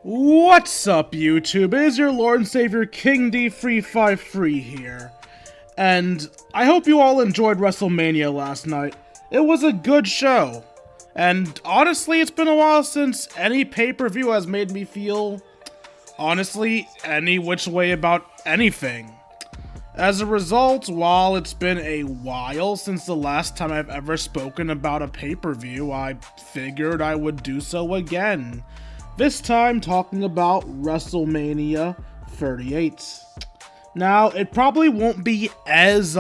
What's up, YouTube? It is your Lord and Savior King D353 here. And I hope you all enjoyed WrestleMania last night. It was a good show. And honestly, it's been a while since any pay-per-view has made me feel, honestly, any which way about anything. As a result, while it's been a while since the last time I've ever spoken about a pay-per-view, I figured I would do so again. This time talking about WrestleMania 38. Now, it probably won't be as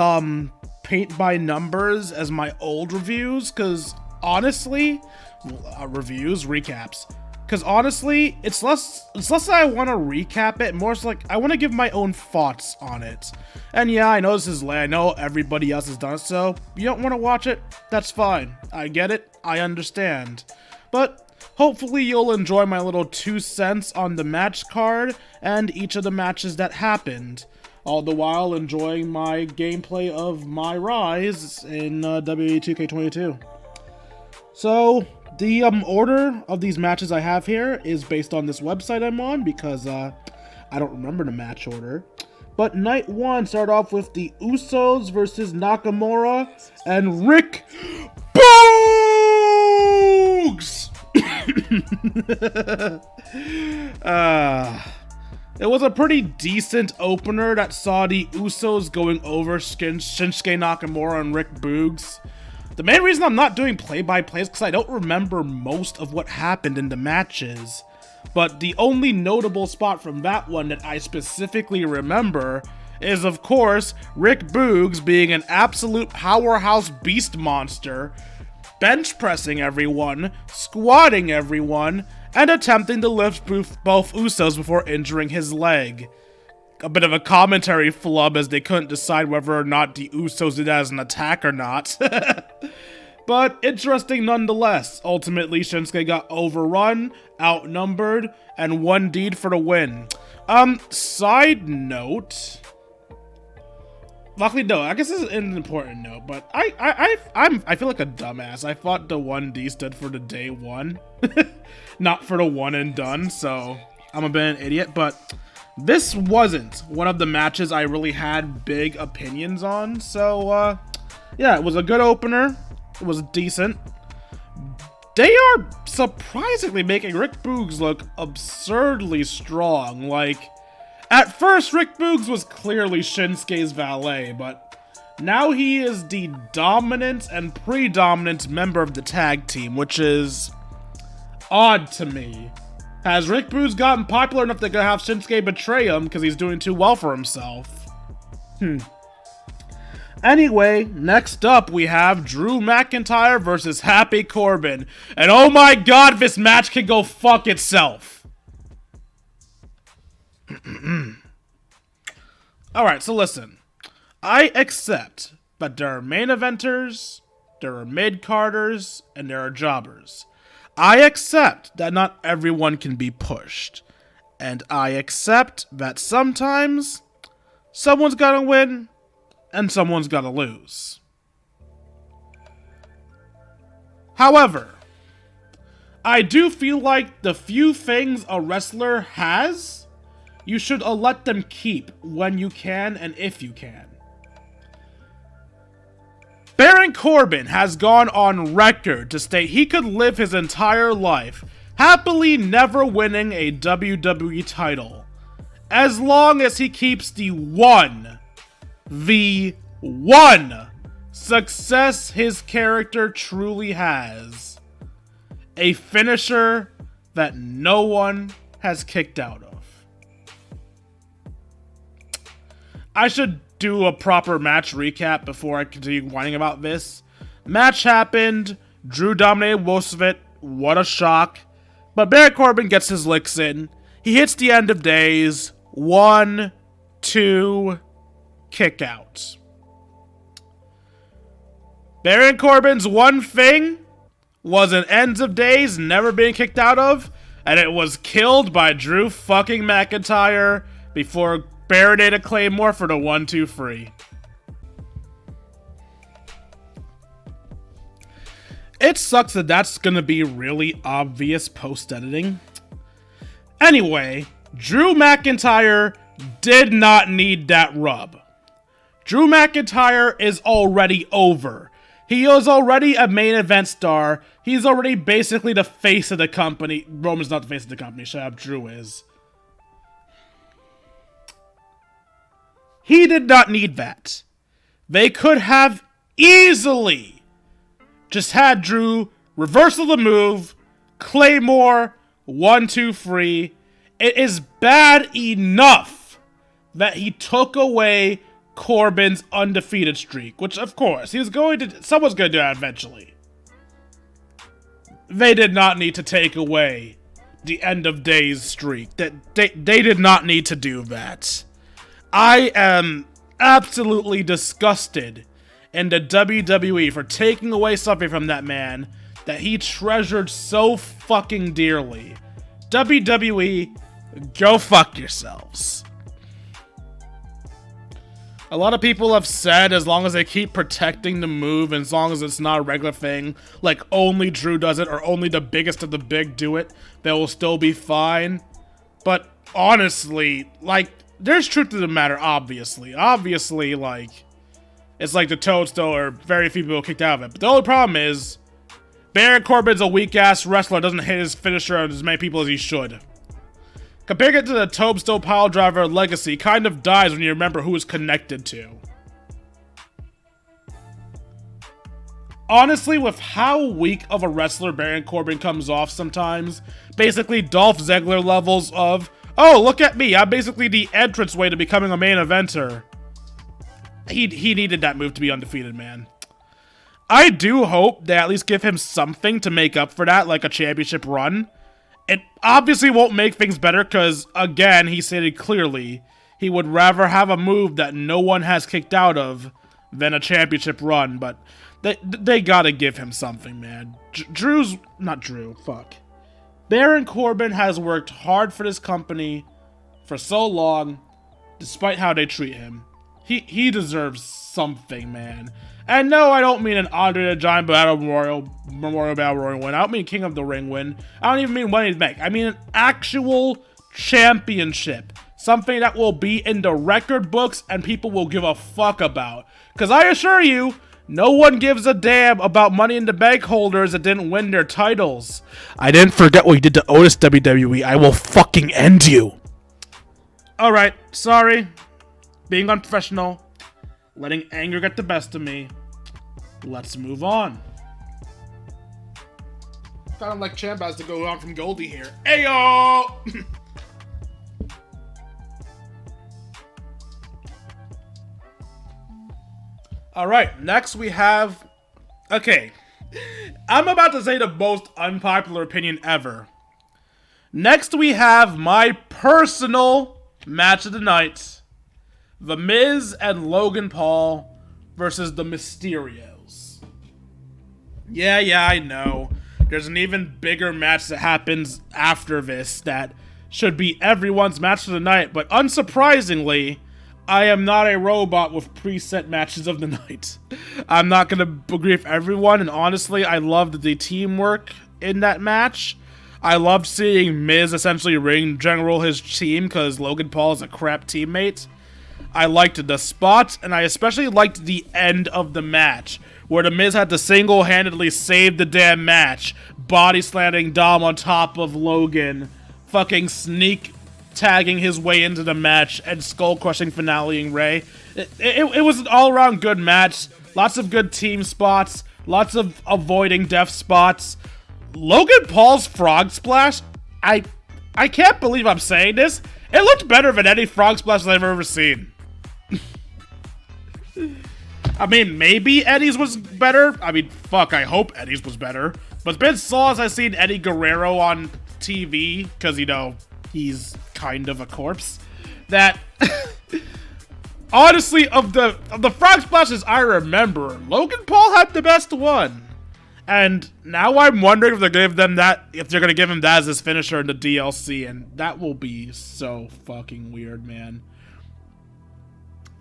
paint by numbers as my old reviews, because honestly, recaps. Because honestly, it's less that I want to recap it, more so like I want to give my own thoughts on it. And yeah, I know this is late, I know everybody else has done it, so you don't want to watch it, that's fine. I get it, I understand. But hopefully you'll enjoy my little 2 cents on the match card and each of the matches that happened, all the while enjoying my gameplay of my rise in WWE 2K22. So, the order of these matches I have here is based on this website I'm on because I don't remember the match order. But night 1 started off with the Usos versus Nakamura and Rick Boogs! It was a pretty decent opener that saw the Usos going over Shinsuke Nakamura and Rick Boogs. The main reason I'm not doing play-by-play is because I don't remember most of what happened in the matches. But the only notable spot from that one that I specifically remember is, of course, Rick Boogs being an absolute powerhouse beast monster, bench pressing everyone, squatting everyone, and attempting to lift both Usos before injuring his leg. A bit of a commentary flub as they couldn't decide whether or not the Usos did that as an attack or not. But interesting nonetheless. Ultimately, Shinsuke got overrun, outnumbered, and 1D'd for the win. Side note. Luckily, no, I guess this is an important note, but I feel like a dumbass. I thought the 1D stood for the day one, not for the one and done, so I'm a bit of an idiot, but this wasn't one of the matches I really had big opinions on, so yeah, it was a good opener. It was decent. They are surprisingly making Rick Boogs look absurdly strong. Like, at first, Rick Boogs was clearly Shinsuke's valet, but now he is the dominant and predominant member of the tag team, which is odd to me. Has Rick Boogs gotten popular enough to have Shinsuke betray him because he's doing too well for himself? Anyway, next up we have Drew McIntyre versus Happy Corbin. And oh my god, this match can go fuck itself. Alright, so listen. I accept that there are main eventers, there are mid-carders, and there are jobbers. I accept that not everyone can be pushed. And I accept that sometimes someone's gotta win and someone's gotta lose. However, I do feel like the few things a wrestler has, you should let them keep when you can and if you can. Baron Corbin has gone on record to state he could live his entire life happily never winning a WWE title, as long as he keeps the one success his character truly has. A finisher that no one has kicked out of. I should do a proper match recap before I continue whining about this. Match happened, Drew dominated most of it, what a shock. But Baron Corbin gets his licks in. He hits the end of days, 1, 2, kick out. Baron Corbin's one thing was an ends of days never being kicked out of, and it was killed by Drew fucking McIntyre before Baron ate a Claymore for the 1-2-3. It sucks that that's gonna be really obvious post-editing. Anyway, Drew McIntyre did not need that rub. Drew McIntyre is already over. He is already a main event star. He's already basically the face of the company. Roman's not the face of the company. Shut up, Drew is. He did not need that. They could have easily just had Drew reversal the move, Claymore, 1, 2, 3. It is bad enough that he took away Corbin's undefeated streak, which of course someone's going to do that eventually. They did not need to take away the end of days streak. They did not need to do that. I am absolutely disgusted in the WWE for taking away something from that man that he treasured so fucking dearly. WWE, go fuck yourselves. A lot of people have said as long as they keep protecting the move, and as long as it's not a regular thing, like only Drew does it or only the biggest of the big do it, they will still be fine. But honestly, like, there's truth to the matter, obviously. Obviously, like, it's like the Toadstool, or very few people kicked out of it. But the only problem is, Baron Corbin's a weak-ass wrestler, doesn't hit his finisher as many people as he should. Comparing it to the Toadstool Piledriver legacy, kind of dies when you remember who it's connected to. Honestly, with how weak of a wrestler Baron Corbin comes off sometimes, basically Dolph Ziggler levels of, oh, look at me, I'm basically the entranceway to becoming a main eventer. He needed that move to be undefeated, man. I do hope they at least give him something to make up for that, like a championship run. It obviously won't make things better because, again, he stated clearly he would rather have a move that no one has kicked out of than a championship run, but they gotta give him something, man. Baron Corbin has worked hard for this company for so long, despite how they treat him. He deserves something, man. And no, I don't mean an Andre the Giant Memorial Battle Royal win. I don't mean King of the Ring win. I don't even mean Money in the Bank. I mean an actual championship. Something that will be in the record books and people will give a fuck about. Because I assure you, no one gives a damn about Money in the Bank holders that didn't win their titles. I didn't forget what you did to Otis, WWE. I will fucking end you. Alright, sorry. Being unprofessional. Letting anger get the best of me. Let's move on. Kind of like Champ has to go on from Goldie here. Ayo! Alright, next we have... Okay. I'm about to say the most unpopular opinion ever. Next we have my personal match of the night. The Miz and Logan Paul versus the Mysterios. Yeah, I know. There's an even bigger match that happens after this that should be everyone's match of the night, but unsurprisingly, I am not a robot with preset matches of the night. I'm not going to agree with everyone, and honestly, I loved the teamwork in that match. I loved seeing Miz essentially ring general his team because Logan Paul is a crap teammate. I liked the spots, and I especially liked the end of the match, where the Miz had to single-handedly save the damn match, body slamming Dom on top of Logan, fucking sneak tagging his way into the match, and skull-crushing finaleing Ray. It was an all-around good match, lots of good team spots, lots of avoiding death spots. Logan Paul's frog splash, I can't believe I'm saying this, it looked better than any frog splash I've ever seen. I mean, maybe Eddie's was better. I mean, fuck, I hope Eddie's was better. But it's been so long as I've seen Eddie Guerrero on TV, because, you know, he's kind of a corpse, that, honestly, of the frog splashes I remember, Logan Paul had the best one. And now I'm wondering if they're gonna give him that as his finisher in the DLC, and that will be so fucking weird, man.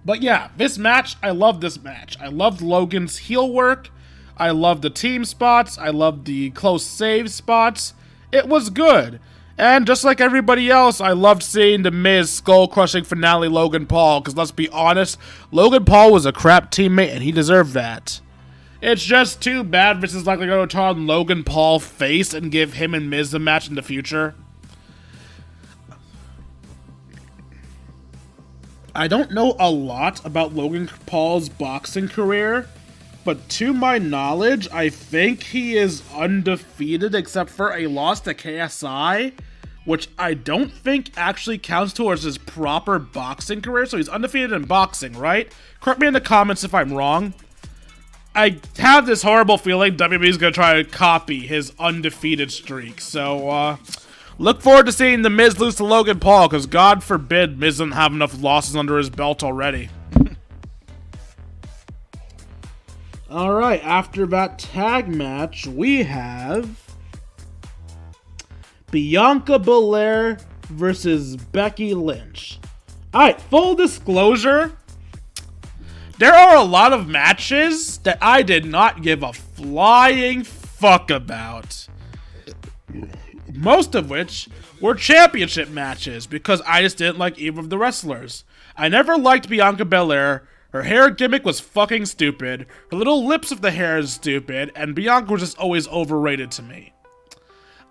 But yeah, this match, I love this match. I loved Logan's heel work. I loved the team spots. I loved the close save spots. It was good. And just like everybody else, I loved seeing the Miz skull-crushing finale Logan Paul, because let's be honest, Logan Paul was a crap teammate and he deserved that. It's just too bad Vince is likely going to turn Logan Paul face and give him and Miz a match in the future. I don't know a lot about Logan Paul's boxing career, but to my knowledge, I think he is undefeated except for a loss to KSI, which I don't think actually counts towards his proper boxing career. So he's undefeated in boxing, right? Correct me in the comments if I'm wrong. I have this horrible feeling WWE is going to try to copy his undefeated streak. So, look forward to seeing The Miz lose to Logan Paul, because God forbid Miz doesn't have enough losses under his belt already. Alright, after that tag match, we have Bianca Belair versus Becky Lynch. Alright, full disclosure, there are a lot of matches that I did not give a flying fuck about. Most of which were championship matches, because I just didn't like either of the wrestlers. I never liked Bianca Belair. Her hair gimmick was fucking stupid, her little lips of the hair is stupid, and Bianca was just always overrated to me.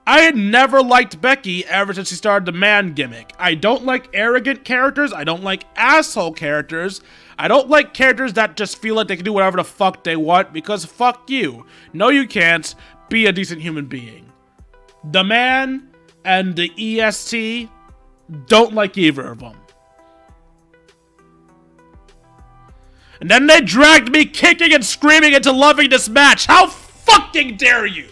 I had never liked Becky ever since she started the man gimmick. I don't like arrogant characters, I don't like asshole characters, I don't like characters that just feel like they can do whatever the fuck they want, because fuck you. No you can't, be a decent human being. The Man and the EST, don't like either of them. And then they dragged me kicking and screaming into loving this match. How fucking dare you?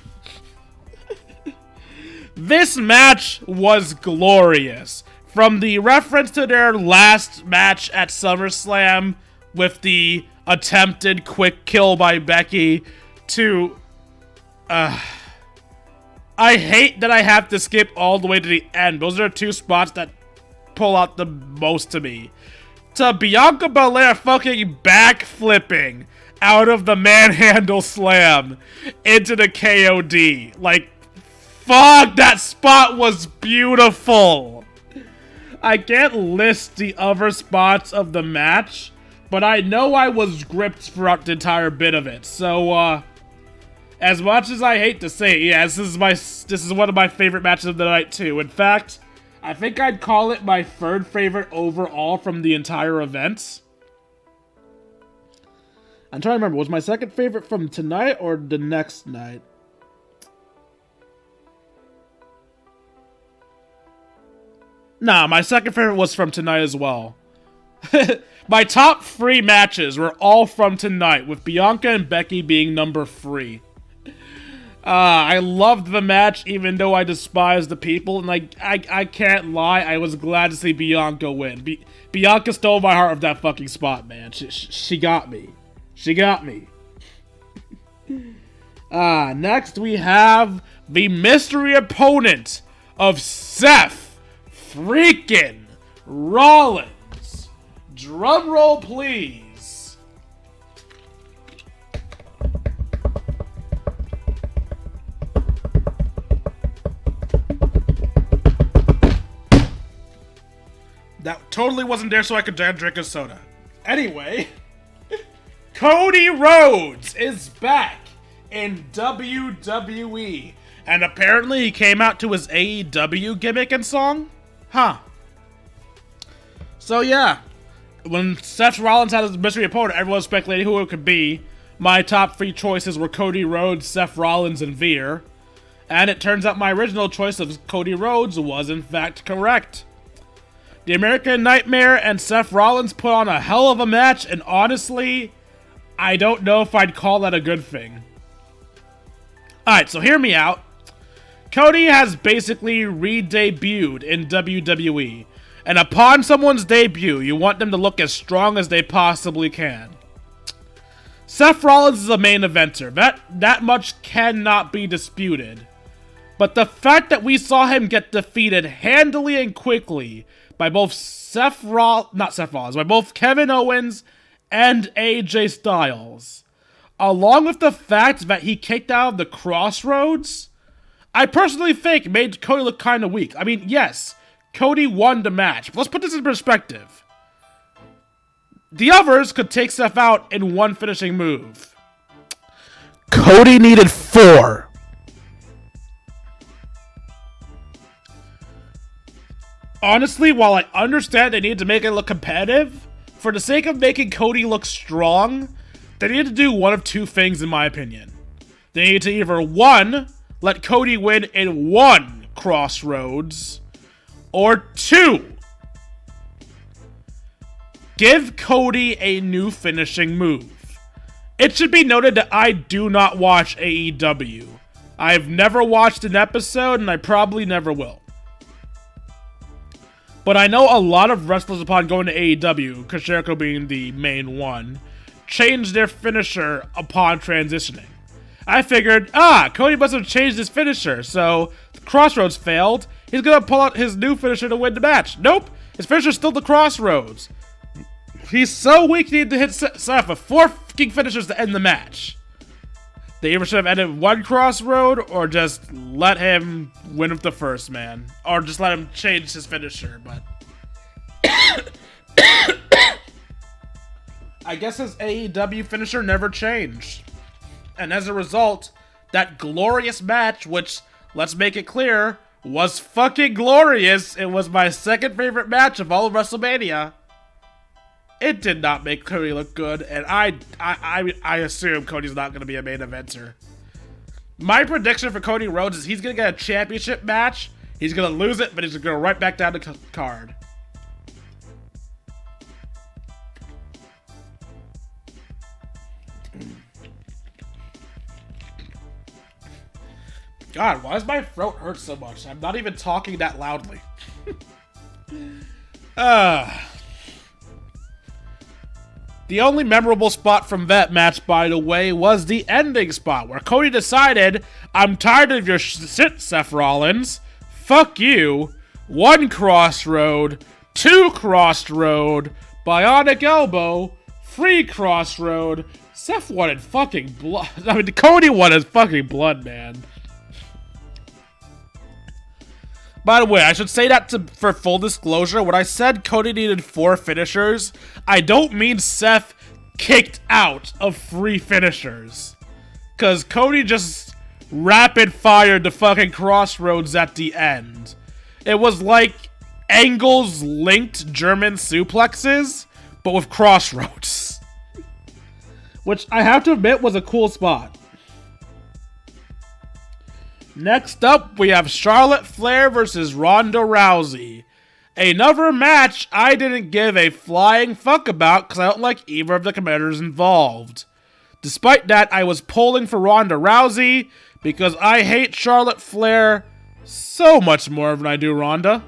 This match was glorious. From the reference to their last match at SummerSlam with the attempted quick kill by Becky to... I hate that I have to skip all the way to the end. Those are two spots that pull out the most to me. To Bianca Belair fucking backflipping out of the manhandle slam into the KOD. Like, fuck, that spot was beautiful. I can't list the other spots of the match, but I know I was gripped throughout the entire bit of it. So, as much as I hate to say it, yeah, this is one of my favorite matches of the night too. In fact, I think I'd call it my third favorite overall from the entire event. I'm trying to remember, was my second favorite from tonight or the next night? Nah, my second favorite was from tonight as well. My top 3 matches were all from tonight, with Bianca and Becky being number 3. I loved the match, even though I despise the people, and I can't lie, I was glad to see Bianca win. Bianca stole my heart of that fucking spot, man. She got me. She got me. Next we have the mystery opponent of Seth freaking Rollins. Drum roll, please. That totally wasn't there so I could drink a soda. Anyway, Cody Rhodes is back in WWE. And apparently he came out to his AEW gimmick and song? Huh. So yeah, when Seth Rollins had his mystery opponent, everyone was speculating who it could be. My top 3 choices were Cody Rhodes, Seth Rollins, and Veer. And it turns out my original choice of Cody Rhodes was in fact correct. The American Nightmare and Seth Rollins put on a hell of a match, and honestly, I don't know if I'd call that a good thing. Alright, so hear me out. Cody has basically re-debuted in WWE, and upon someone's debut, you want them to look as strong as they possibly can. Seth Rollins is a main eventer, that much cannot be disputed. But the fact that we saw him get defeated handily and quickly by both by both Kevin Owens and AJ Styles, along with the fact that he kicked out of the Crossroads, I personally think made Cody look kind of weak. I mean, yes, Cody won the match. But let's put this in perspective. The others could take Seth out in one finishing move. Cody needed 4. Honestly, while I understand they need to make it look competitive, for the sake of making Cody look strong, they need to do one of 2 things in my opinion. They need to either 1, let Cody win in 1 crossroads, or 2, give Cody a new finishing move. It should be noted that I do not watch AEW. I have never watched an episode, and I probably never will. But I know a lot of wrestlers upon going to AEW, Chris Jericho being the main one, changed their finisher upon transitioning. I figured, Cody must have changed his finisher, so the Crossroads failed. He's gonna pull out his new finisher to win the match. Nope, his finisher's still the Crossroads. He's so weak he needed to hit Seth with 4 fucking finishers to end the match. They either should have ended 1 crossroad, or just let him win with the first, man. Or just let him change his finisher, but... I guess his AEW finisher never changed. And as a result, that glorious match, which, let's make it clear, was fucking glorious. It was my second favorite match of all of WrestleMania. It did not make Cody look good, and I assume Cody's not going to be a main eventer. My prediction for Cody Rhodes is he's going to get a championship match. He's going to lose it, but he's going to go right back down the card. God, why does my throat hurt so much? I'm not even talking that loudly. The only memorable spot from that match, by the way, was the ending spot, where Cody decided, I'm tired of your shit, Seth Rollins. Fuck you. 1 crossroad, 2 crossroad, bionic elbow, 3 crossroad. Seth wanted fucking blood. I mean, Cody wanted fucking blood, man. By the way, I should say that for full disclosure, when I said Cody needed 4 finishers, I don't mean Seth kicked out of 3 finishers. Because Cody just rapid fired the fucking crossroads at the end. It was like angles linked German suplexes, but with crossroads. Which I have to admit was a cool spot. Next up, we have Charlotte Flair versus Ronda Rousey. Another match I didn't give a flying fuck about because I don't like either of the competitors involved. Despite that, I was pulling for Ronda Rousey because I hate Charlotte Flair so much more than I do Ronda.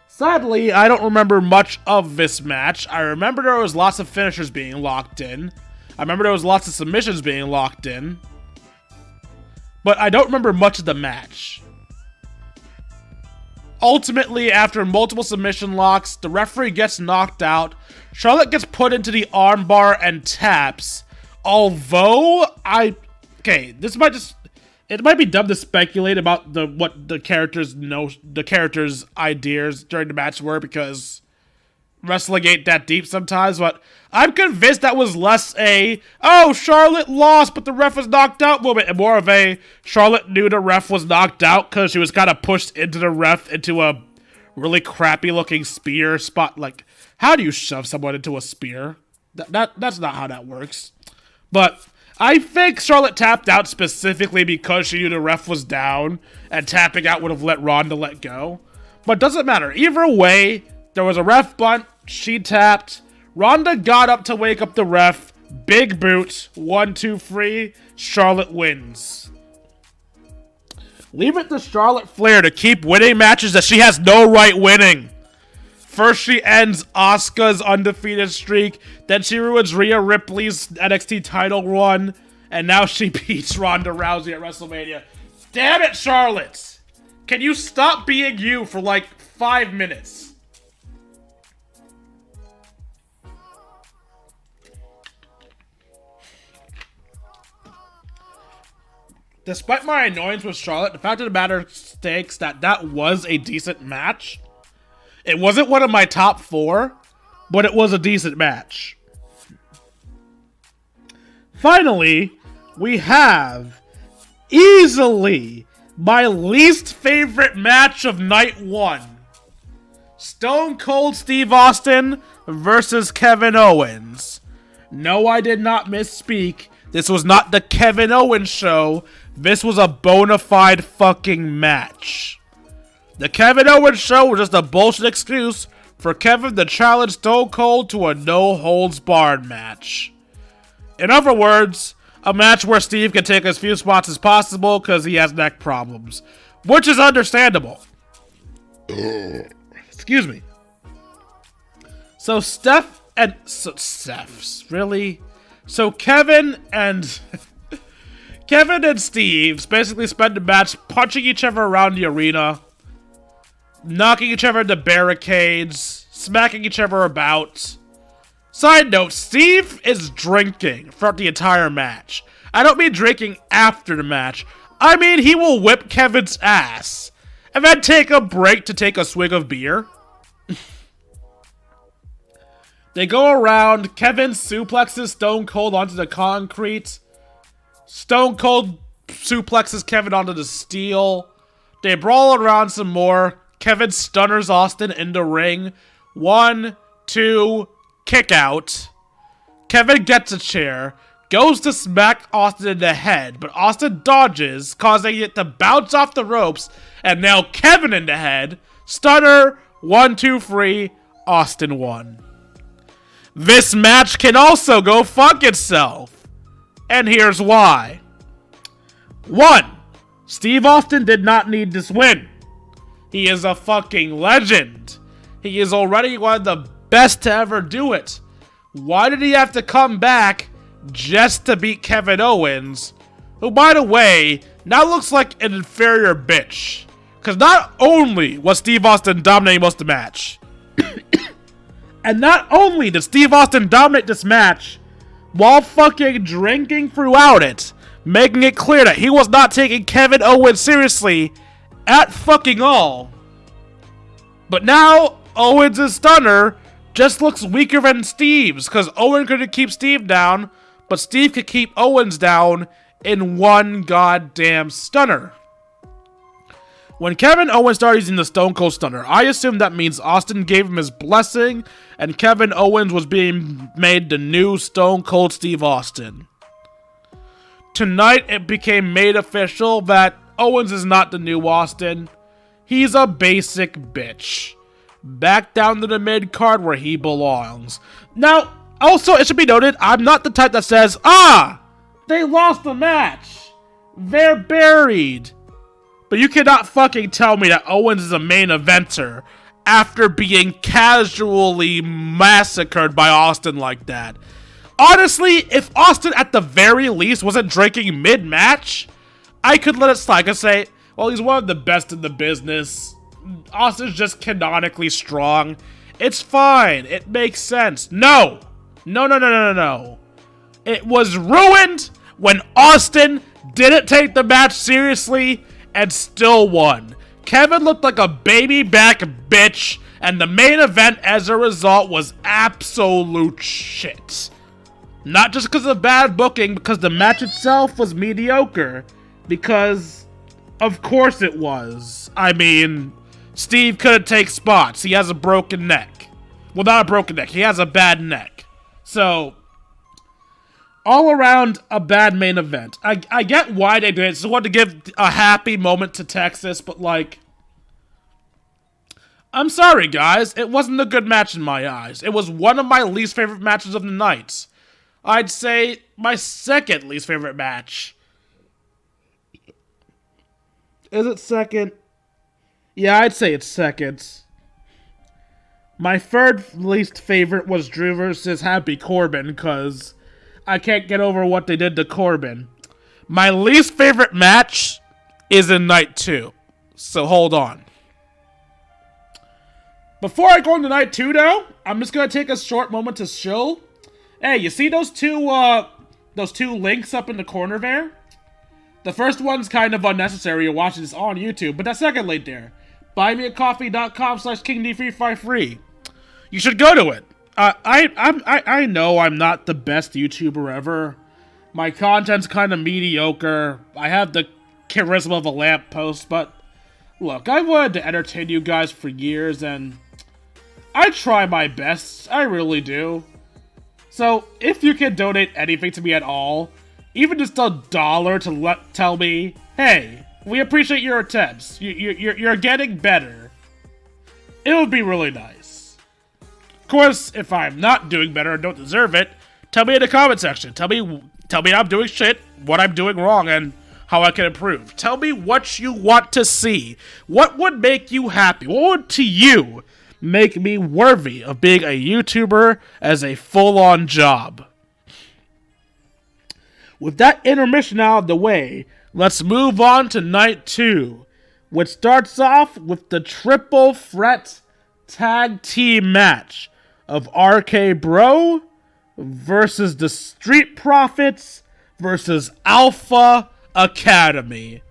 Sadly, I don't remember much of this match. I remember there was lots of finishers being locked in. I remember there was lots of submissions being locked in. But I don't remember much of the match. Ultimately, after multiple submission locks, the referee gets knocked out. Charlotte gets put into the armbar and taps. Although, this might just... It might be dumb to speculate about what the characters' ideas during the match were, because wrestling ain't that deep sometimes, but I'm convinced that was less Charlotte lost, but the ref was knocked out moment, and more of Charlotte knew the ref was knocked out because she was kind of pushed into the ref into a really crappy looking spear spot. Like, how do you shove someone into a spear? That's not how that works. But I think Charlotte tapped out specifically because she knew the ref was down, and tapping out would have let Ronda let go. But it doesn't matter. Either way, there was a ref bunt, she tapped, Ronda got up to wake up the ref, big boot, 1, 2, 3, Charlotte wins. Leave it to Charlotte Flair to keep winning matches that she has no right winning. First she ends Asuka's undefeated streak, then she ruins Rhea Ripley's NXT title run, and now she beats Ronda Rousey at WrestleMania. Damn it, Charlotte! Can you stop being you for like 5 minutes? Despite my annoyance with Charlotte, the fact of the matter states that was a decent match. It wasn't one of my top 4, but it was a decent match. Finally, we have easily my least favorite match of night 1. Stone Cold Steve Austin versus Kevin Owens. No, I did not misspeak. This was not the Kevin Owens show. This was a bona fide fucking match. The Kevin Owens show was just a bullshit excuse for Kevin to challenge Stone Cold to a no-holds-barred match. In other words, a match where Steve can take as few spots as possible because he has neck problems. Which is understandable. Excuse me. So Kevin and Kevin and Steve basically spend the match punching each other around the arena, knocking each other into barricades, smacking each other about. Side note, Steve is drinking throughout the entire match. I don't mean drinking after the match. I mean he will whip Kevin's ass and then take a break to take a swig of beer. They go around, Kevin suplexes Stone Cold onto the concrete. Stone Cold suplexes Kevin onto the steel. They brawl around some more. Kevin stunners Austin in the ring. 1, 2, kick out. Kevin gets a chair, goes to smack Austin in the head, but Austin dodges, causing it to bounce off the ropes, and nail Kevin in the head. Stunner, 1, 2, 3, Austin won. This match can also go fuck itself. And here's why. 1. Steve Austin did not need this win. He is a fucking legend. He is already one of the best to ever do it. Why did he have to come back just to beat Kevin Owens, who, by the way, now looks like an inferior bitch? Because not only was Steve Austin dominating most of the match, and not only did Steve Austin dominate this match while fucking drinking throughout it, making it clear that he was not taking Kevin Owens seriously at fucking all. But now, Owens' stunner just looks weaker than Steve's, because Owens couldn't keep Steve down, but Steve could keep Owens down in one goddamn stunner. When Kevin Owens started using the Stone Cold Stunner, I assumed that means Austin gave him his blessing, and Kevin Owens was being made the new Stone Cold Steve Austin. Tonight, it became made official that Owens is not the new Austin. He's a basic bitch. Back down to the mid-card where he belongs. Now, also, it should be noted, I'm not the type that says, they lost the match. They're buried. But you cannot fucking tell me that Owens is a main eventer after being casually massacred by Austin like that. Honestly, if Austin at the very least wasn't drinking mid-match, I could let it slide. I could say, well, he's one of the best in the business. Austin's just canonically strong. It's fine. It makes sense. No. No. It was ruined when Austin didn't take the match seriously and still won. Kevin looked like a baby back bitch, and the main event as a result was absolute shit. Not just because of bad booking, because the match itself was mediocre. Because, of course it was. I mean, Steve couldn't take spots. He has a broken neck. Well, not a broken neck. He has a bad neck. So, all around a bad main event. I get why they did it. Just wanted to give a happy moment to Texas, but like, I'm sorry guys, it wasn't a good match in my eyes. It was one of my least favorite matches of the night. I'd say my second least favorite match. Is it second? Yeah, I'd say it's second. My third least favorite was Drew versus Happy Corbin, because I can't get over what they did to Corbin. My least favorite match is in night 2. So hold on. Before I go into night 2 though, I'm just going to take a short moment to show. Hey, you see those two links up in the corner there? The first one's kind of unnecessary. You're watching this on YouTube, but that second link there, buymeacoffee.com/KingD353. You should go to it. I know I'm not the best YouTuber ever. My content's kind of mediocre. I have the charisma of a lamppost, but look, I wanted to entertain you guys for years, and I try my best. I really do. So, if you can donate anything to me at all, even just $1 to tell me, hey, we appreciate your attempts. You're getting better. It would be really nice. Of course, if I'm not doing better and don't deserve it, tell me in the comment section. Tell me I'm doing shit, what I'm doing wrong, and how I can improve. Tell me what you want to see. What would make you happy? What would, to you, make me worthy of being a YouTuber as a full-on job? With that intermission out of the way, let's move on to night 2, which starts off with the triple threat tag team match of RK Bro versus the Street Profits versus Alpha Academy.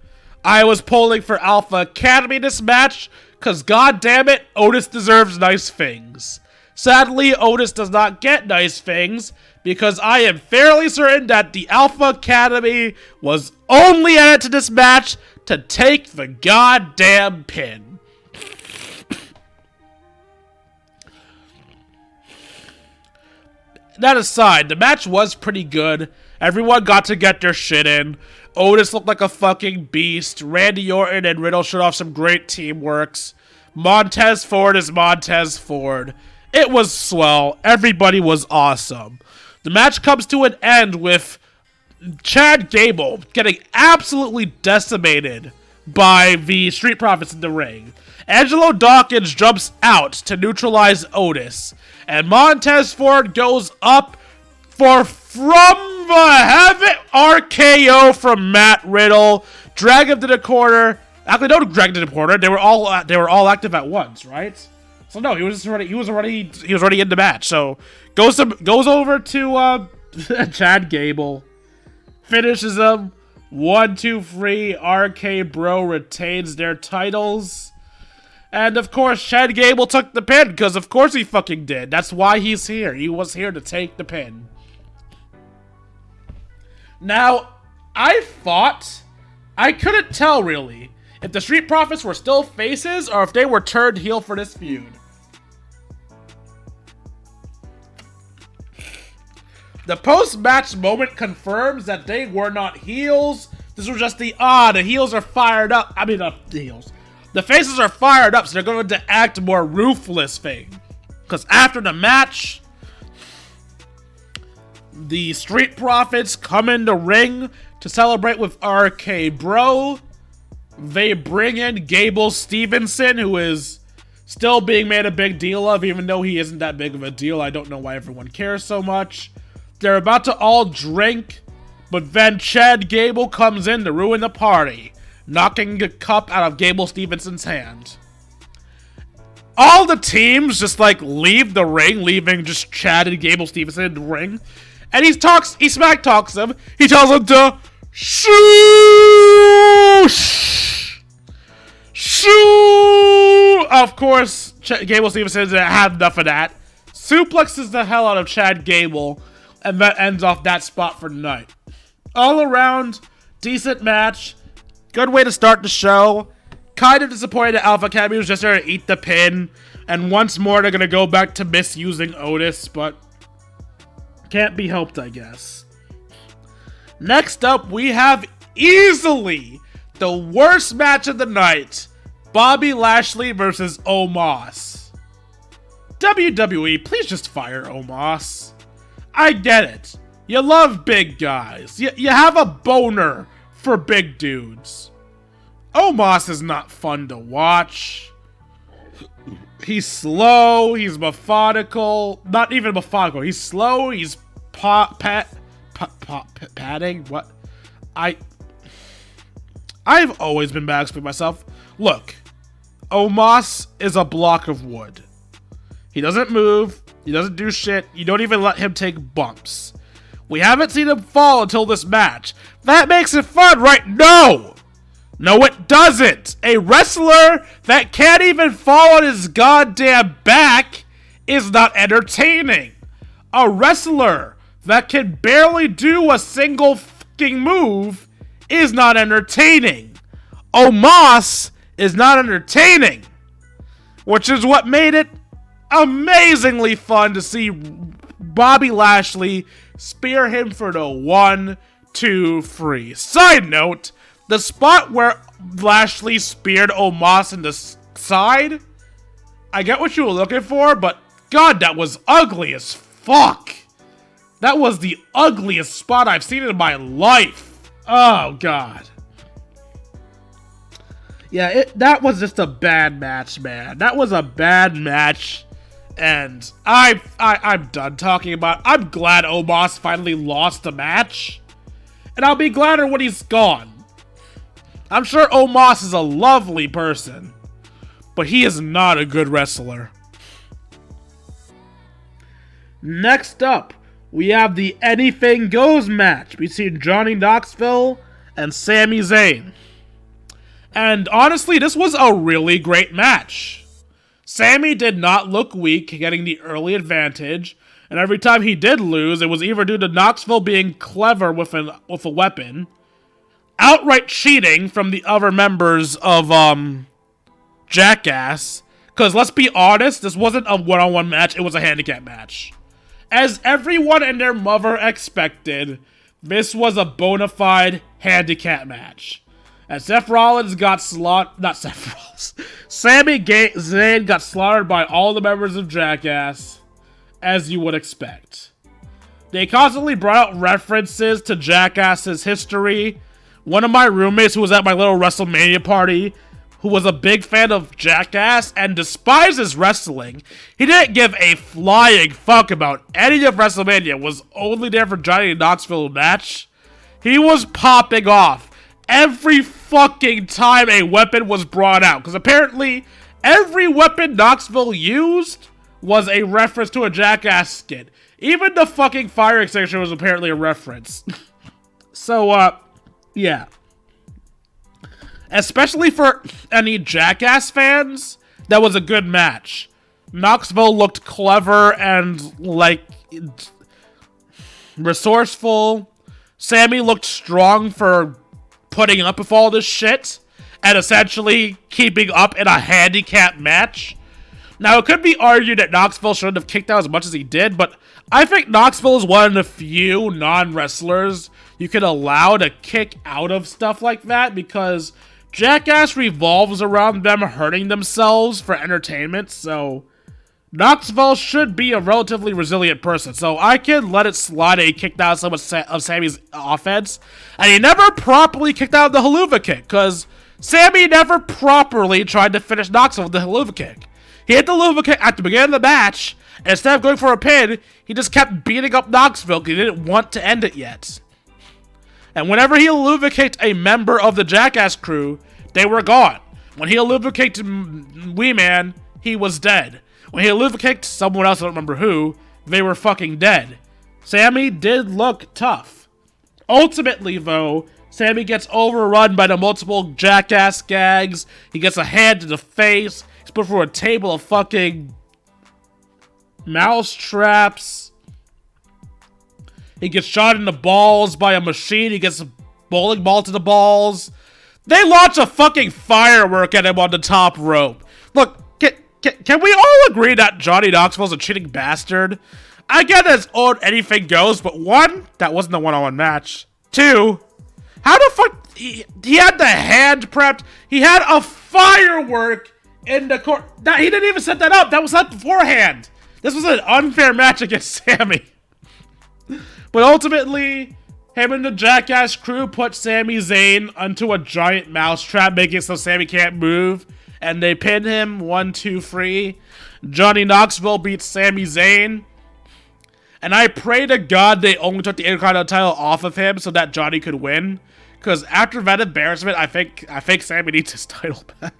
I was polling for Alpha Academy this match, cause goddammit, Otis deserves nice things. Sadly, Otis does not get nice things, because I am fairly certain that the Alpha Academy was only added to this match to take the goddamn pin. That aside, the match was pretty good. Everyone got to get their shit in. Otis looked like a fucking beast. Randy Orton and Riddle showed off some great teamworks. Montez Ford is Montez Ford. It was swell. Everybody was awesome. The match comes to an end with Chad Gable getting absolutely decimated by the Street Profits in the ring. Angelo Dawkins jumps out to neutralize Otis, and Montez Ford goes up for from the heaven RKO from Matt Riddle. Drag him to the corner. Actually, don't drag him to the corner. They were all active at once, right? So no, he was already in the match. So goes over to Chad Gable, finishes him. 1, 2, 3. RK Bro retains their titles, and of course Chad Gable took the pin because of course he fucking did. That's why he's here. He was here to take the pin. Now, I couldn't tell really if the Street Profits were still faces or if they were turned heel for this feud. The post-match moment confirms that they were not heels. This was just the heels are fired up. I mean, the heels. The faces are fired up, so they're going to act more ruthless thing. Because after the match, the Street Profits come in the ring to celebrate with RK Bro. They bring in Gable Stevenson, who is still being made a big deal of, even though he isn't that big of a deal. I don't know why everyone cares so much. They're about to all drink, but then Chad Gable comes in to ruin the party, knocking the cup out of Gable Stevenson's hand. All the teams just leave the ring, leaving just Chad and Gable Stevenson in the ring. And he smack talks them. He tells them to shoo. Of course, Gable Stevenson didn't have enough of that. Suplexes the hell out of Chad Gable, and that ends off that spot for the night. All around, decent match. Good way to start the show. Kind of disappointed that Alpha Academy was just there to eat the pin. And once more, they're going to go back to misusing Otis, but can't be helped, I guess. Next up, we have easily the worst match of the night. Bobby Lashley versus Omos. WWE, please just fire Omos. I get it. You love big guys. You have a boner for big dudes. Omos is not fun to watch. He's slow. He's methodical. Not even methodical. He's slow. He's padding. What? I've always been bad at myself. Look, Omos is a block of wood. He doesn't move. He doesn't do shit. You don't even let him take bumps. We haven't seen him fall until this match. That makes it fun, right? No! No, it doesn't! A wrestler that can't even fall on his goddamn back is not entertaining. A wrestler that can barely do a single fucking move is not entertaining. Omos is not entertaining. Which is what made it amazingly fun to see Bobby Lashley spear him for the 1, 2, 3. Side note, the spot where Lashley speared Omos in the side, I get what you were looking for, but God, that was ugly as fuck. That was the ugliest spot I've seen in my life. Oh, God. Yeah, that was just a bad match, man. That was a bad match. And I'm done talking about it. I'm glad Omos finally lost the match. And I'll be gladder when he's gone. I'm sure Omos is a lovely person. But he is not a good wrestler. Next up, we have the Anything Goes match between Johnny Knoxville and Sami Zayn. And honestly, this was a really great match. Sami did not look weak, getting the early advantage, and every time he did lose, it was either due to Knoxville being clever with a weapon, outright cheating from the other members of Jackass, because let's be honest, this wasn't a one-on-one match, it was a handicap match. As everyone and their mother expected, this was a bona fide handicap match. As Seth Rollins got slaughtered, not Seth Rollins, Sami Zayn got slaughtered by all the members of Jackass, as you would expect. They constantly brought out references to Jackass's history. One of my roommates who was at my little WrestleMania party, who was a big fan of Jackass and despises wrestling, he didn't give a flying fuck about any of WrestleMania, was only there for Johnny Knoxville match. He was popping off every fucking time a weapon was brought out, because apparently every weapon Knoxville used was a reference to a Jackass skit. Even the fucking fire extinguisher was apparently a reference. So, yeah. Especially for any Jackass fans, that was a good match. Knoxville looked clever and, like, resourceful. Sami looked strong for putting up with all this shit and essentially keeping up in a handicap match. Now, it could be argued that Knoxville shouldn't have kicked out as much as he did, but I think Knoxville is one of the few non-wrestlers you can allow to kick out of stuff like that, because Jackass revolves around them hurting themselves for entertainment, so Knoxville should be a relatively resilient person, so I can let it slide that he kicked out so much of Sami's offense. And he never properly kicked out the haluva kick, because Sami never properly tried to finish Knoxville with the haluva kick. He hit the haluva kick at the beginning of the match, and instead of going for a pin, he just kept beating up Knoxville because he didn't want to end it yet. And whenever he haluva kicked a member of the Jackass crew, they were gone. When he haluva kicked Wee Man, he was dead. When he haluva kicked someone else, I don't remember who, they were fucking dead. Sami did look tough. Ultimately, though, Sami gets overrun by the multiple Jackass gags. He gets a hand to the face. He's put through a table of fucking mouse traps. He gets shot in the balls by a machine. He gets a bowling ball to the balls. They launch a fucking firework at him on the top rope. Look, can we all agree that Johnny Knoxville's a cheating bastard? I get his own anything goes, but one, that wasn't a one-on-one match. Two, how the fuck, he had the hand prepped. He had a firework in the court. He didn't even set that up. That was up beforehand. This was an unfair match against Sami. But ultimately, him and the Jackass crew put Sami Zayn onto a giant mousetrap, making it so Sami can't move. And they pin him 1, 2, 3. Johnny Knoxville beats Sami Zayn. And I pray to God they only took the Intercontinental title off of him so that Johnny could win. Because after that embarrassment, I think Sami needs his title back.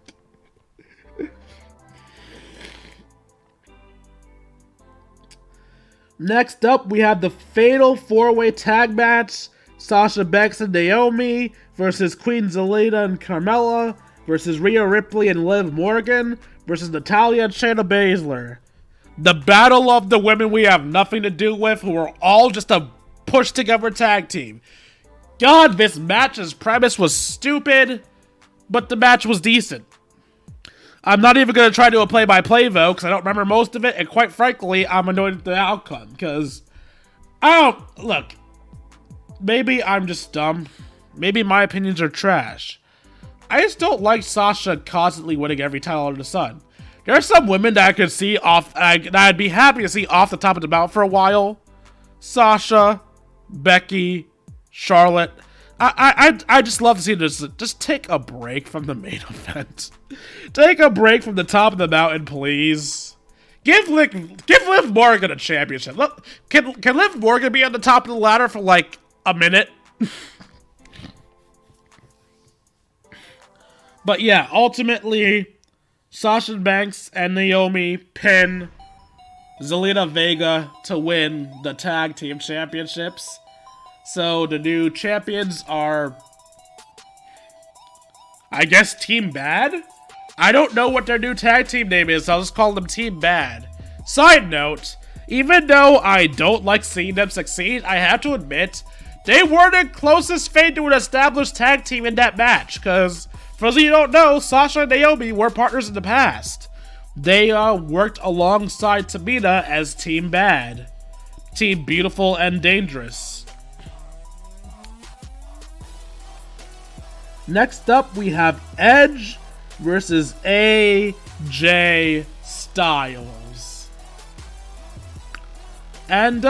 Next up, we have the Fatal 4-Way Tag Match. Sasha Banks and Naomi versus Queen Zelina and Carmella versus Rhea Ripley and Liv Morgan versus Natalya and Shayna Baszler. The battle of the women we have nothing to do with, who are all just a push-together tag team. God, this match's premise was stupid, but the match was decent. I'm not even going to try to do a play-by-play, though, because I don't remember most of it, and quite frankly, I'm annoyed with the outcome, because look, maybe I'm just dumb. Maybe my opinions are trash. I just don't like Sasha constantly winning every title under the sun. There are some women that I could see that I'd be happy to see off the top of the mountain for a while. Sasha, Becky, Charlotte. I just love to see this. Just take a break from the main event. Take a break from the top of the mountain, please. Give Liv Morgan a championship. Look, can Liv Morgan be on the top of the ladder for like a minute? But yeah, ultimately, Sasha Banks and Naomi pin Zelina Vega to win the tag team championships. So the new champions are, I guess, Team Bad? I don't know what their new tag team name is, so I'll just call them Team Bad. Side note, even though I don't like seeing them succeed, I have to admit, they were the closest fate to an established tag team in that match, because, for those of you who don't know, Sasha and Naomi were partners in the past. They worked alongside Tamina as Team Bad. Team Beautiful and Dangerous. Next up, we have Edge versus AJ Styles. And,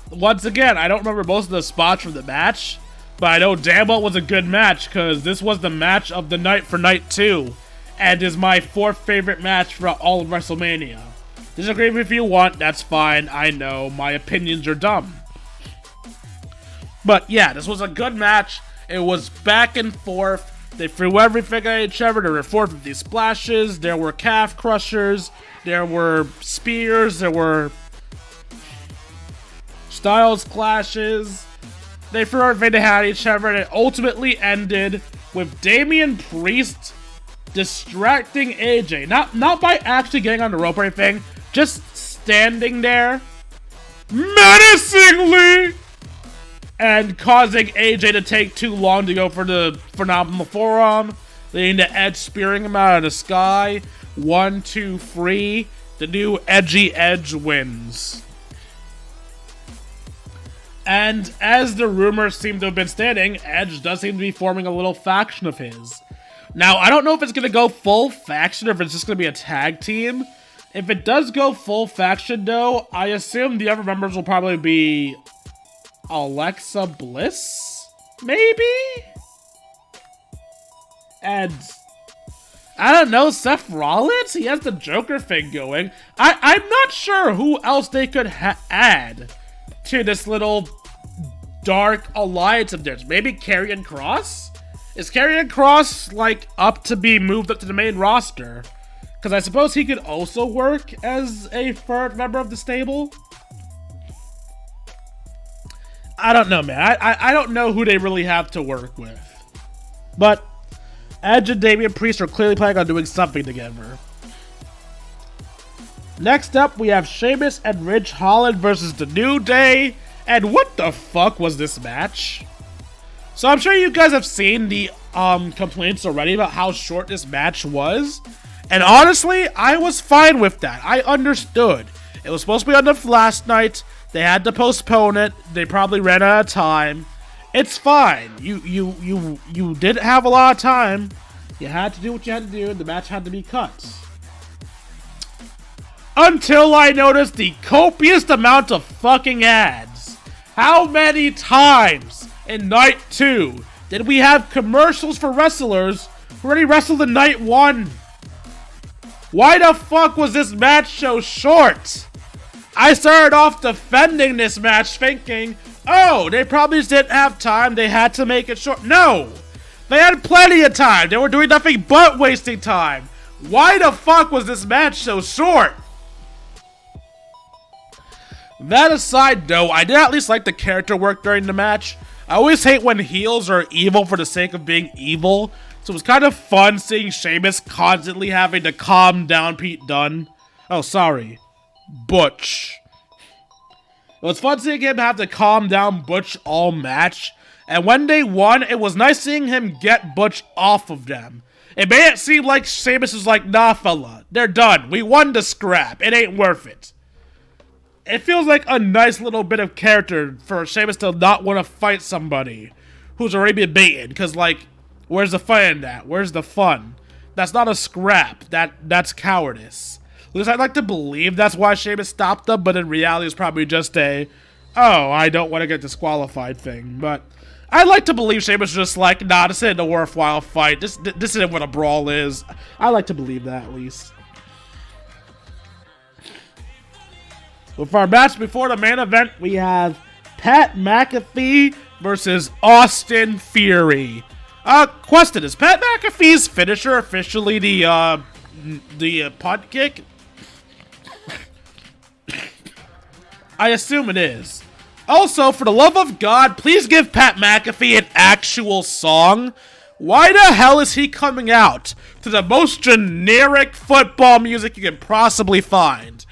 once again, I don't remember most of the spots from the match, but I know damn well it was a good match, because this was the match of the night for night 2, and is my 4th favorite match for all of WrestleMania. Disagree with me if you want, that's fine, I know, my opinions are dumb. But yeah, this was a good match. It was back and forth. They threw everything at each other. There were 450 splashes. There were calf crushers. There were spears. There were Styles clashes. They threw everything they had at each other. And it ultimately ended with Damian Priest distracting AJ. Not by actually getting on the rope or anything. Just standing there menacingly and causing AJ to take too long to go for the phenomenal forearm, leading to Edge spearing him out of the sky. 1, 2, 3. The new Edgy Edge wins. And as the rumors seem to have been stating, Edge does seem to be forming a little faction of his. Now, I don't know if it's going to go full faction or if it's just going to be a tag team. If it does go full faction, though, I assume the other members will probably be Alexa Bliss, maybe? And I don't know, Seth Rollins? He has the Joker thing going. I'm not sure who else they could add to this little dark alliance of theirs. Maybe Karrion Kross? Is Karrion Kross, like, up to be moved up to the main roster? Because I suppose he could also work as a third member of the stable? I don't know, man. I don't know who they really have to work with. But Edge and Damian Priest are clearly planning on doing something together. Next up, we have Sheamus and Ridge Holland versus The New Day. And what the fuck was this match? So I'm sure you guys have seen the complaints already about how short this match was. And honestly, I was fine with that. I understood. It was supposed to be on the last night. They had to postpone it. They probably ran out of time. It's fine. You didn't have a lot of time. You had to do what you had to do, and the match had to be cut. Until I noticed the copious amount of fucking ads. How many times in night 2 did we have commercials for wrestlers who already wrestled in night 1? Why the fuck was this match so short? I started off defending this match thinking, oh, they probably just didn't have time, they had to make it short. No! They had plenty of time, they were doing nothing but wasting time. Why the fuck was this match so short? That aside, though, I did at least like the character work during the match. I always hate when heels are evil for the sake of being evil, so it was kind of fun seeing Sheamus constantly having to calm down Pete Dunne. Oh, sorry. Butch. It was fun seeing him have to calm down Butch all match, and when they won, it was nice seeing him get Butch off of them. It made it seem like Sheamus was like, nah fella, they're done. We won the scrap. It ain't worth it. It feels like a nice little bit of character for Sheamus to not want to fight somebody who's already been beaten. Because, like, where's the fun in that? Where's the fun? That's not a scrap. That's cowardice. At least I'd like to believe that's why Sheamus stopped them, but in reality it's probably just a, oh, I don't want to get disqualified thing. But I'd like to believe Sheamus was just like, nah, this isn't a worthwhile fight. This isn't what a brawl is. I like to believe that, at least. With our match before the main event, we have Pat McAfee versus Austin Theory. Question, is Pat McAfee's finisher officially the punt kick? I assume it is. Also, for the love of God, please give Pat McAfee an actual song. Why the hell is he coming out to the most generic football music you can possibly find?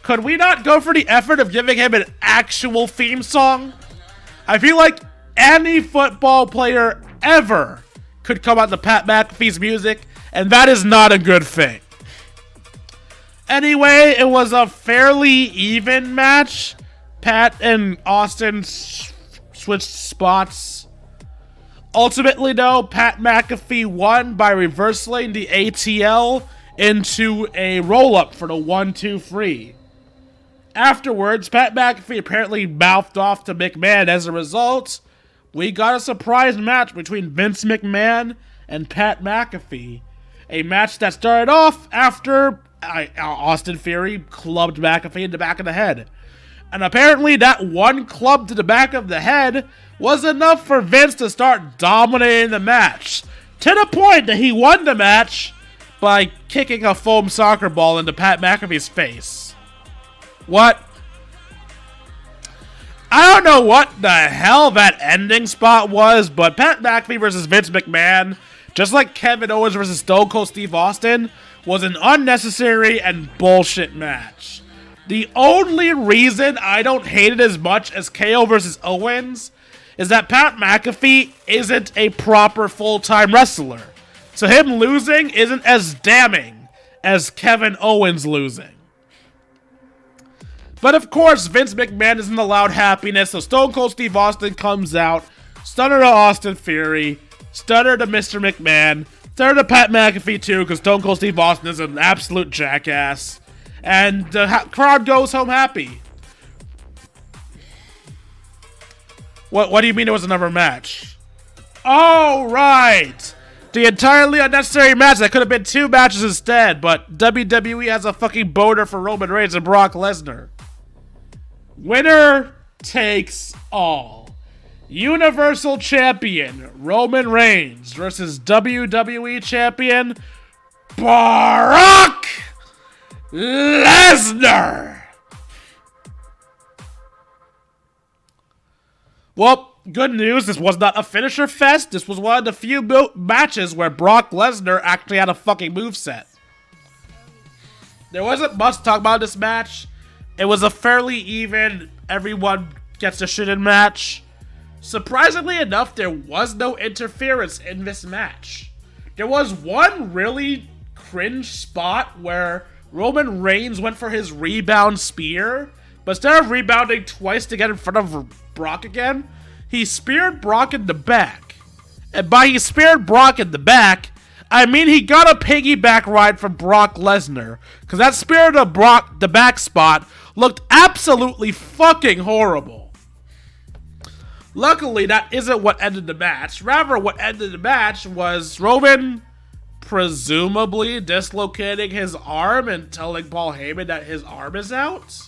Could we not go for the effort of giving him an actual theme song? I feel like any football player ever could come out to Pat McAfee's music, and that is not a good thing. Anyway, it was a fairly even match. Pat and Austin switched spots. Ultimately, though, Pat McAfee won by reversing the ATL into a roll-up for the 1-2-3. Afterwards, Pat McAfee apparently mouthed off to McMahon. As a result, we got a surprise match between Vince McMahon and Pat McAfee. A match that started off after Austin Theory clubbed McAfee in the back of the head. And apparently that one club to the back of the head was enough for Vince to start dominating the match. To the point that he won the match by kicking a foam soccer ball into Pat McAfee's face. What? I don't know what the hell that ending spot was, but Pat McAfee versus Vince McMahon, just like Kevin Owens versus Stone Cold Steve Austin, was an unnecessary and bullshit match. The only reason I don't hate it as much as KO versus Owens is that Pat McAfee isn't a proper full-time wrestler. So him losing isn't as damning as Kevin Owens losing. But of course, Vince McMahon isn't allowed happiness, so Stone Cold Steve Austin comes out, stunner to Austin Theory, stunner to Mr. McMahon, stunner to Pat McAfee too, because Stone Cold Steve Austin is an absolute jackass. And the crowd goes home happy. What do you mean it was another match? Oh, right! The entirely unnecessary match that could have been 2 matches instead, but WWE has a fucking boner for Roman Reigns and Brock Lesnar. Winner takes all. Universal Champion Roman Reigns versus WWE Champion Brock Lesnar. Well, good news, this was not a finisher fest. This was one of the few matches where Brock Lesnar actually had a fucking moveset. There wasn't much to talk about this match. It was a fairly even, everyone gets a shit in match. Surprisingly enough, there was no interference in this match. There was one really cringe spot where Roman Reigns went for his rebound spear, but instead of rebounding twice to get in front of Brock again, he speared Brock in the back. And by he speared Brock in the back, I mean he got a piggyback ride from Brock Lesnar, because that spear to Brock, the back spot, looked absolutely fucking horrible. Luckily, that isn't what ended the match. Rather, what ended the match was Roman presumably dislocating his arm and telling Paul Heyman that his arm is out,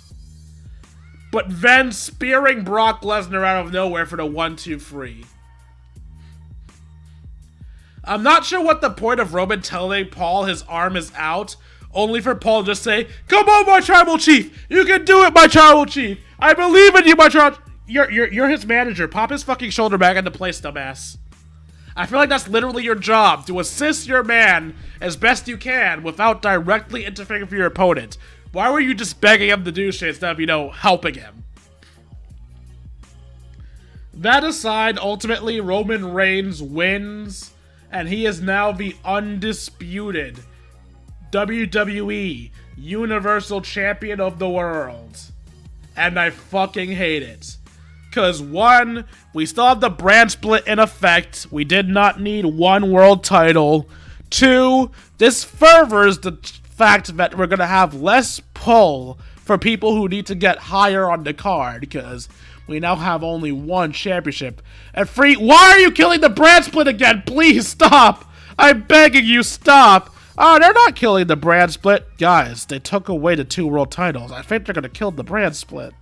but then spearing Brock Lesnar out of nowhere for the 1-2-3. I'm not sure what the point of Roman telling Paul his arm is out, only for Paul to just say, "Come on, my tribal chief! You can do it, my tribal chief! I believe in you, my child. You're his manager. Pop his fucking shoulder back into place, dumbass. I feel like that's literally your job, to assist your man as best you can without directly interfering with your opponent. Why were you just begging him to do shit instead of, you know, helping him? That aside, ultimately, Roman Reigns wins, and he is now the undisputed WWE Universal Champion of the world. And I fucking hate it. Because, one, we still have the brand split in effect. We did not need one world title. Two, this furthers the fact that we're going to have less pull for people who need to get higher on the card. Because we now have only one championship. And three, why are you killing the brand split again? Please stop. I'm begging you, stop. Oh, they're not killing the brand split. Guys, they took away the 2 world titles. I think they're going to kill the brand split.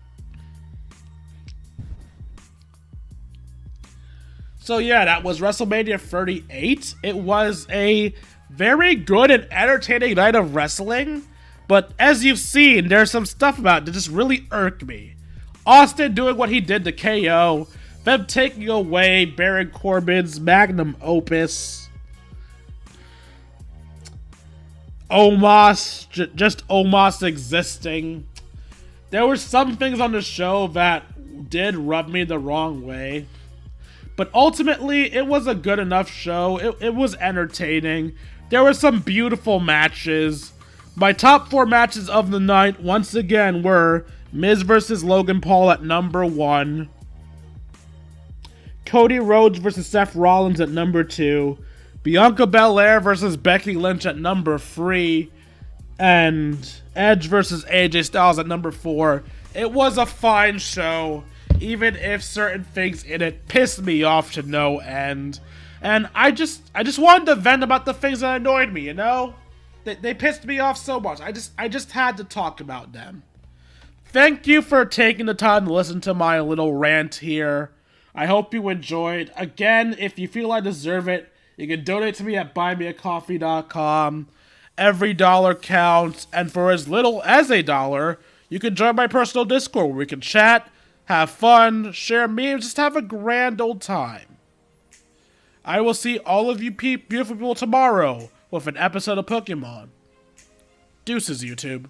So yeah, that was WrestleMania 38. It was a very good and entertaining night of wrestling. But as you've seen, there's some stuff about it that just really irked me. Austin doing what he did to KO. Them taking away Baron Corbin's magnum opus. Omos, just Omos existing. There were some things on the show that did rub me the wrong way. But ultimately, it was a good enough show. It was entertaining. There were some beautiful matches. My top 4 matches of the night, once again, were Miz vs. Logan Paul at number 1. Cody Rhodes vs. Seth Rollins at number 2. Bianca Belair vs. Becky Lynch at number 3. And Edge vs. AJ Styles at number 4. It was a fine show, even if certain things in it pissed me off to no end. And I just wanted to vent about the things that annoyed me, you know? They pissed me off so much. I just had to talk about them. Thank you for taking the time to listen to my little rant here. I hope you enjoyed. Again, if you feel I deserve it, you can donate to me at buymeacoffee.com. Every dollar counts, and for as little as $1, you can join my personal Discord where we can chat, have fun, share memes, just have a grand old time. I will see all of you beautiful people tomorrow with an episode of Pokemon. Deuces, YouTube.